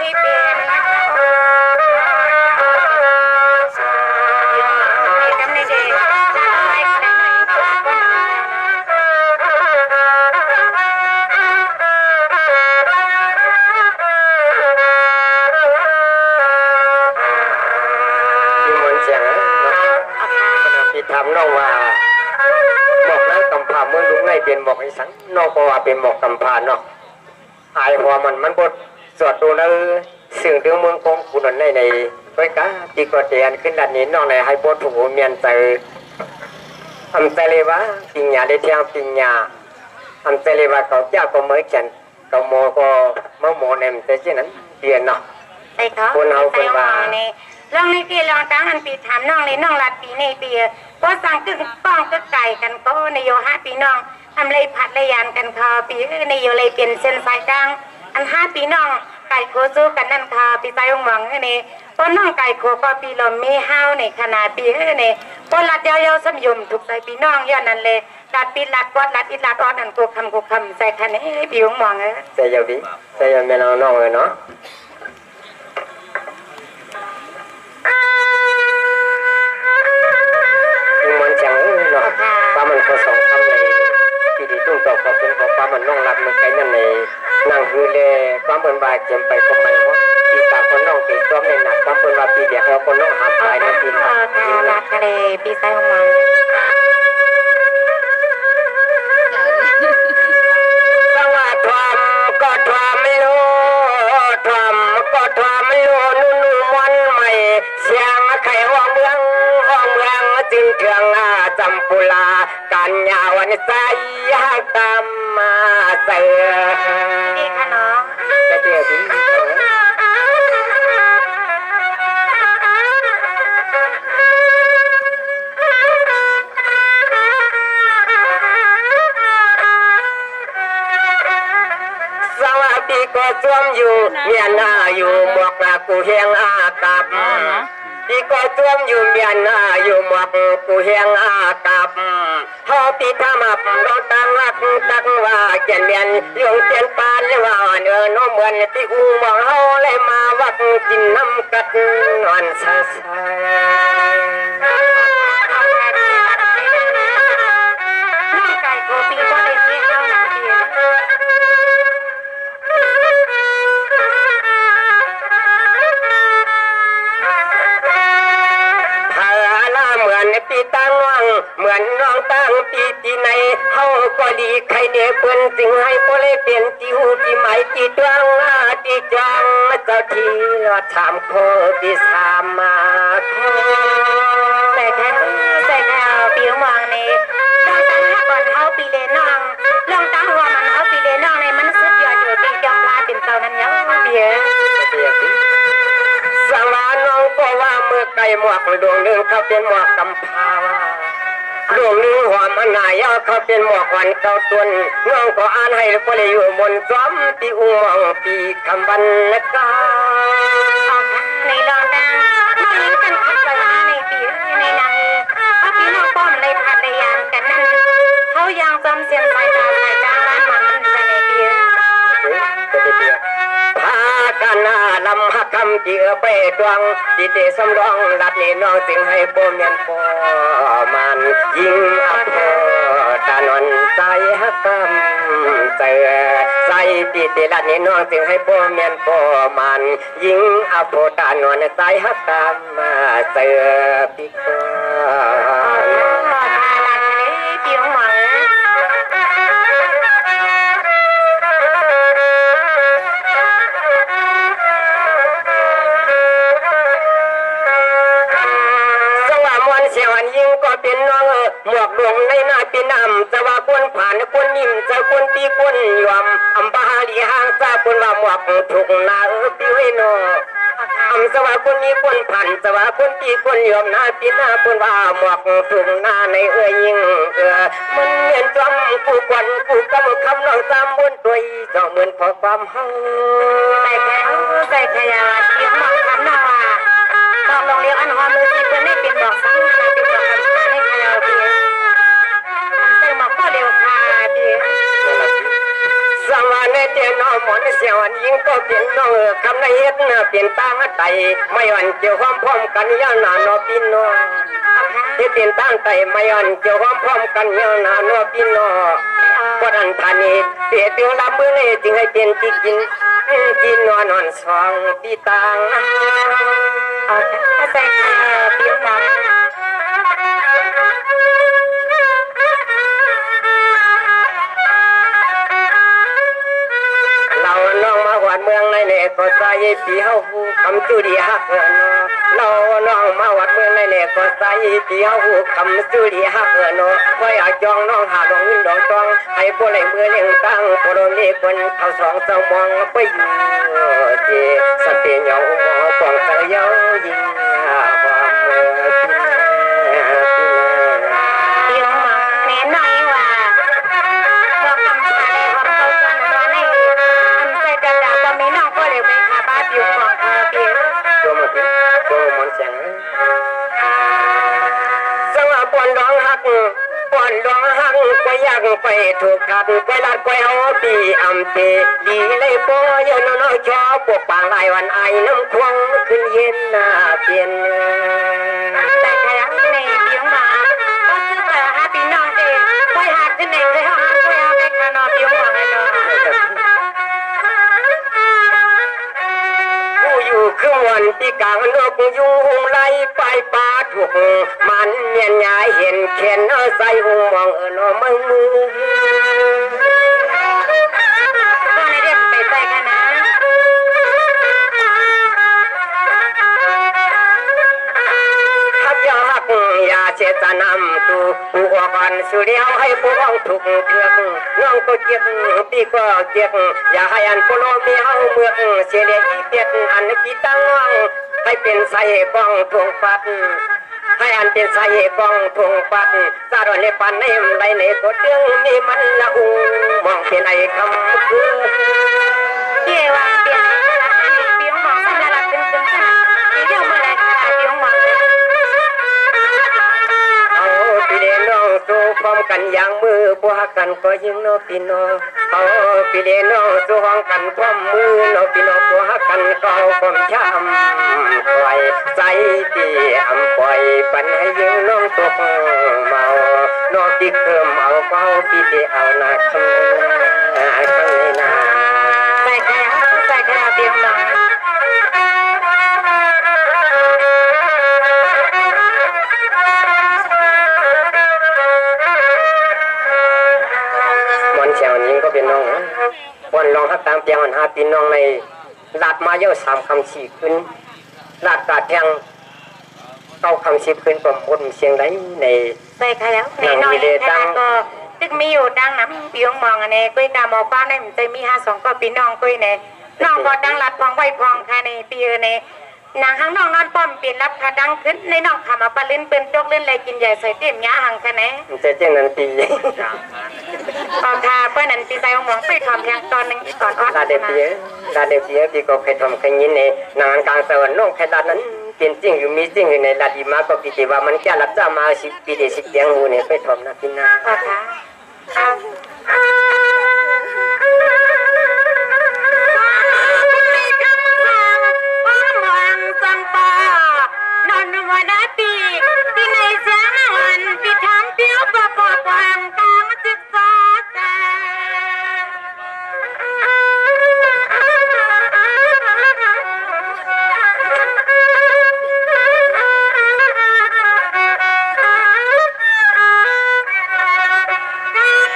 ที่เป็นรักทำน้องว่าบอกนั้นกำพาเมื่อลุงในเป็นบอกให้สังนอกว่าเป็นบอกกำพาเนาะอายหัวมันบดสวดดูแล้วสิ่งถึงเมืองกงคุณนในด้วยกันจีกอเตียนขึ้นด้านนี้น้องในให้บดถูกเมียนใจทำใจเลยวะปิญญาได้เที่ยงปิญญาทำใจเลยวะเขาเจ้าก็เมื่อเขียนเขาโมก็เมื่อโมเนี่ยแต่เช่นนั้นเปลี่ยนเนาะไอ้เขาคนเอาคนว่าลองในปีลองตั้งอันปีถามน้องเลยน้องรัดปีในปีก็สั่งกึ่งป้องก็ไก่กันก็ในโยห้าปีน้องทำเลยผัดเลยยานกันคอปีในโยเลยเปลี่ยนเส้นสายกลางอัน5 ปีน้องไก่โคสู้กันนั่นคอปีใจองมองนี่เพราะน้องไก่โคก็ปีลมไม่ห้าวในขนาดปีนี่เพราะรัดเยาๆสมยมถูกใจปีน้องย้อนนั่นเลยรัดปีรัดกอดรัดอิดรัดออดอันกูคำใส่คันนี้ปีองมองใส่ยาวดิใส่ยาวไม่น้องเลยเนาะป้ามันก็สองคำในที่ดีตุ้งตอบขอบคุณของป้ามันน้องรับมือไกลนั่นในนั่งคือเลยป้าเปินบาเจียมไปก็ไม่เพราะปีตาคนน้องตีซ้อมในหนักป้าเปินบาปีเดียวเราคนน้องหามตายในปีนั้นรักทะเลปีใต้ของมันสวัสดีก็ทำไม่รู้ทำก็ทำไม่รู้นุ่นวันใหม่เสียงไข่ห้องเมืองจึงเถื่องจำปุลากันยาวันใส่หักตามมาเสือดีค่ะน้องจะเดี๋ยวถึงสวัสดีก็จวมอยู่เมียนาอยู่หมวกกูเฮียงอากับปีก็ท่วมอยู่เมียนอยู่หมอกกูเฮียงอากับเฮาปีทำมาเราตั้งรักตั้งว่าเกียนเมียนยงเกียนปานเลยว่าน้องเหมือนที่อูมองเฮาเลยมาวัดกินน้ำกัดนอนซาซาน้องไก่โคปีก็เลยเสียเอาหนังเดียวปีตั้งว่างเหมือนน้องตั้งปีที่ไหนเฮาก็ดีใครเดียเปิ้นสิ่งให้ก็เลยเปลี่ยนที่หูที่หมายที่ตวงที่จังเจ้าที่ถามโคที่สามมาแต่แค่ปีมองนี่ลองตั้งก่อนเฮาปีเลน้องลองตั้งหัวมันเฮาปีเลน้องในมันสุดยอดอยู่ปีจอมลาเป็นเต่านั้นยังเดียวสวาน้องก็ว่าเมื่อไก่หมวกดวงหนึ่งเขาเป็นหมวกกำพาดวงหนึ่งหัวมันนายเขาเป็นหมวกวันเก่าตุนน้องก็อ่านให้ก็เลยอยู่บนซ้อมปีอุ้งมองปีคำวันละกาในลองดังมันกันคัดไว้ในปีในนางเพราะปีน้องป้อมเลยผัดเลยยานกันนั่นเขายังจำเสียงสายตาร้านมันในปีพากันลำหักคำเจือไปดวงจิตสำรองรัดนี่น้องจึงให้โปเมียนพอมันยิงอัพตานนใจหักคำเจือใจปีติรัดนี่น้องจึงให้โปเมียนพอมันยิงอัพตานนใจหักคำเจือปีกเป็นน้องหมวกดวงในหน้าเป็นน้ำจะว่าคนผ่านคนยิ้มจะคนตีคนยอมอัมบาลีห่างซาคนว่าหมวกถูกนาปิวโนอัมจะว่าคนนี้คนผ่านจะว่าคนตีคนยอมหน้าปีหน้าคนว่าหมวกถูกนาในยิงมันเหมือนจอมผู้ควันผู้กำคำน้องจำบนตัวเจ้าเหมือนพอความหังใส่แค่ยาที่มองคำน้าต้องลงเลี้ยวอันหอมมือที่เพื่อนไม่เปลี่ยนบอกสังนาเป็นบอกคำสั่งให้ใครเอาดีใส่หมอกก็เร็วค่ะดีสวรรค์เจนอมอนเส สียวยิงก็เป็นน้องคำในเฮ็ดเปลี่ยนตางไตไม่อ่อนเกี่ยวความพร้อมกันย่านานอพี่น้องที่เปลี่ยนตางไตไม่อ่อนเกี่ยวความพร้อมกันย่านานอพี่น้องวันนั้นทานีเปียเปียวลำมือเลยจึงให้เปลี่ยนที่กินนอนสองปีตางใส่ค่ะเปียวหมองน้องมาหวานเมืองในเนก็ใส่ปีเฮาคำจุดีฮักเนาะน้องมาหวานเมืองในเนก็ใส่ปีเฮาคำจุดีฮักเนาะไว้อาจองน้องหาดองเงินดองทองให้บ่ไหลมือเลี้ยงตั้งบ่โดนเลี้ยคนเขาสองสมองไปอยู่ที่สเปียเหยาหมอปองเตยเยายิงความเมื่อเปียวหมองแม่น้อยว่าพอคำสาเลยพอเขาสอนว่าในกระดาษไม่น้องก็เลยไปหาบ้าผิวของเปียวตัวมันเสียงสว่าปอนร้องหักปอนร้องหักก็อยากไปถูกขัดไปลัดไปเอาปีอำเปดีเลยปอยน้อยชอบปกปางลายวันไอ้น้ำควงขึ้นเย็นหน้าเปลี่ยนแต่ใครรักในเปียวหมาก็ซื้อแต่หาปีน้องเองไปหาขึ้นเองเลยห้องไปเอาไปขานอเปียวหมาเลยเนาะอยู่คือวันที่กลางนกยุงไล่ไปป่าถูกมันเมียนยายเห็นเขียนใส่หูมองมึงมือก็ในเรื่องไปใส่กันนะทับยาหักยาเชตนำตูผู้กันสุริยาให้ผู้ห้องถูกเถือกน้องก็เกียกปีก็เกียกอย่าให้อันโปโลมีเฮาเมือกเสียเดียอีเปียกอันกีตั้งให้เป็นใส่กองทวงปัดให้อันเป็นใส่กองทวงปัดสารในปันในไรในตัวเรื่องนี้มันละอูมองเป็นไอ้คำคือเกี่ยวว่าเปลี่ยนเปียวหมองสัญลักษณ์เป็นขนาดเดี๋ยวเมื่อไรค่ะเปียวหมองเอาปีเดน้องสู้พร้อมกันอย่างมือพวกกันก็ยิงโนปีน้องเอาปีเดน้องสู้ห้องกันพร้อมมือโนปีน้องพวกกันก็ความช้ำปล่อยใจที่อำปล่อยปันให้ยิงน้องตกเมาโนปีเคิมเอาเป้าปีเดเอาหนักข้างในนาใส่แค่เปียวหมองเชียวนี้ก็เป็นน้องวันลองฮักตามเปียงหาปีน้องในลาดมาเยอะ3 คำ 4 ขึ้นลาดกาดแทง9 คำ 10 ขึ้นประมวลเสียงได้ในใส่ค่ะแล้วในน้อยแค่ก็ตึกมีอยู่ดังน้ำเปียงมองอันนี้กุ้ยกามอฟ้าในมันจะมี52ก็ปีน้องกุ้ยเนี่ยน้องก็ดังลัดพองไว้พองค่ะในปีเนี่ยนางข้างน้องนอนป้อมเปลี่ยนรับค่ะดังขึ้นในน้องขามาปลิ้นปืนจกเล่นอะไรกินใหญ่ใส่เต็มยาหังค่ะเนี่ยจะเจ้านันตีพอทาเพื่อนนันตีใส่หมองไปทำแทงตอนนึงตอนออดลาเดบีพี่ก็เคยทำเคยยินในนางกลางสวรรค์น้องแค่ด้านนั้นเป็นจริงอยู่มีจริงอยู่ในลาดีมาก็ปีติว่ามันแค่รับจ้ามา10 ปีเดียว10 เดือนหูเนี่ยไปทำนะพี่นาพอทาวันอาทิตย์ที่ในแสงวันที่ทำเปียวปะปะปางกลางศึกษาการ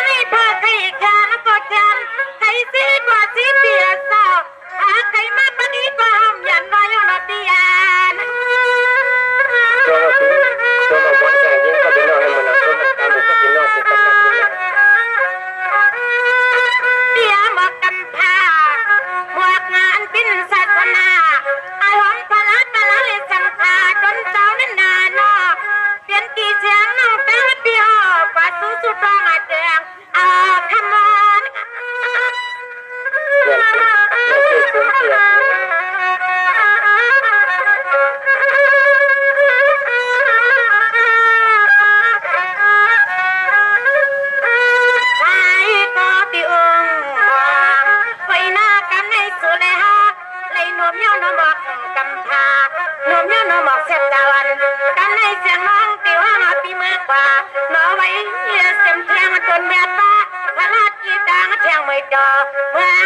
ให้พาใคร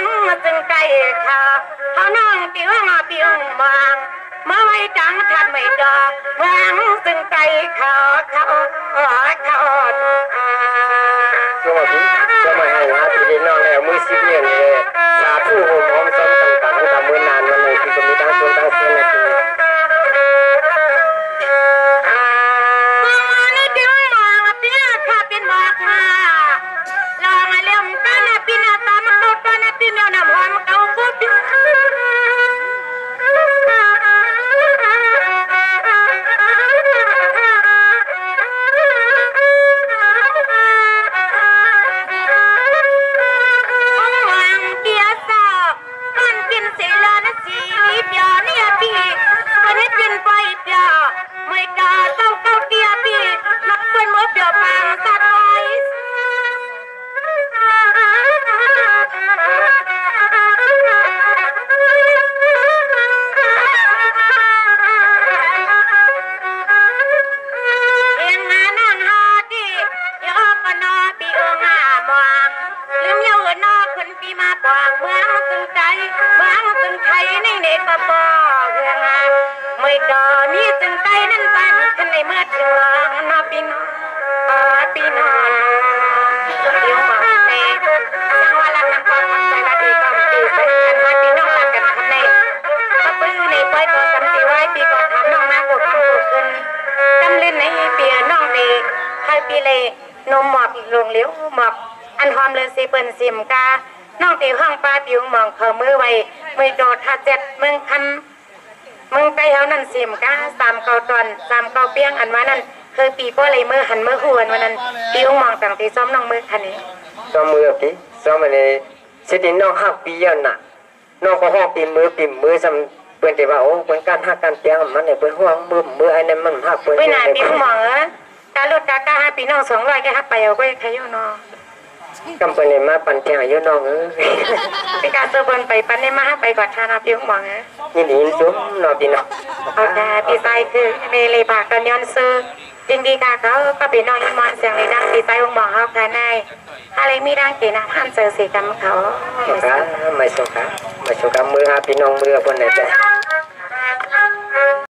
งจึงไก่เขาน้องปิ้วปิ้วมองเมื่อไว้จังทัดไม่ดอกหวังจึงไก่เขาจะมาให้หาพี่น้องแล้วมือสิเนียนเลยสาธุโฮมหอมซ้อมต่างๆตามมือนานวันนี้ที่ก็มีทั้งคนทั้งเสียงนะทีเป็นบอกมาลองเลี้ยงกันนะพี่น้าตามเขาตอนนะพี่แมวน้ำหอมเขาพูดไม่กล้าเต้าเตี้ยพี่นักเป็นมือเปียวปางสัตว์ไว้เอ็งมานั่งหาดียอปนอปีเอิงมองลืมเยาวนอขึ้นปีมาปองเมืองตึงใจเมืองตึงไทยในเนกปอเมืองไม่ก็มีจึงใจนั่นไปมันขึ้นในเมื่อเถื่อนนอปีนปีนเดี๋ยวมาในจังหวะละนังความใจละดีก็ตีใส่กันว่าปีน้องรักกันทำในตะปื้อในปอยก็กันตีไว้ปีก็ทำน้องมาก็ขึ้นจำเล่นในเปียน้องดีให้ปีเลยนมหมอกลงเลี้ยวหมอกอันหอมเลยสิเปิ้นซิมกาน้องตีห้องปลาปิวมองเขามือไว้มือโดดท่าเจ็ดมึงคำมึงไปเอานั่นสิมก้าสามเกาตอนสามเกาเปี้ยงอันว่านั่นเคยปีป้อเลยมือหันมือหวนวันนั้นปีอุ้งมองต่างตีซ้อมน้องมือคันนี้ซ้อมมือพี่ซ้อมมันเลยเสด็จน้องหักปียันน่ะน้องก็ห้องปีมือซ้ำเปิ้นแต่ว่าโอ้เปิ้นการหักการเตียงมันเนี่ยเปิ้นห่วงมือไอ้นั่นมันหักเปิ้นไม่นานปีอุ้งมองการลดการห้าปีน้อง200แค่หักไปเอาก็ใครอยู่นอกำเปิ้นเลยมาปั่นเตียงอยู่น้องปีการเซอร์เบิ้ลไปปั่นได้มาหักไปกอดชานาปีอุ้งมองนี่ดีซุ้มนอปีนอโอเคปีไซคือเมลีปากกันย้อนซื้อจริงดีค่ะเขาก็เป็นน้องยิมอนเสียงในดังปีไซอุ้งมองเขาภายในอะไรมีดังเกณฑ์ห้ามเจอสีกรรมเขาไม่สุขามือหาพี่น้องมือคนไหนแต่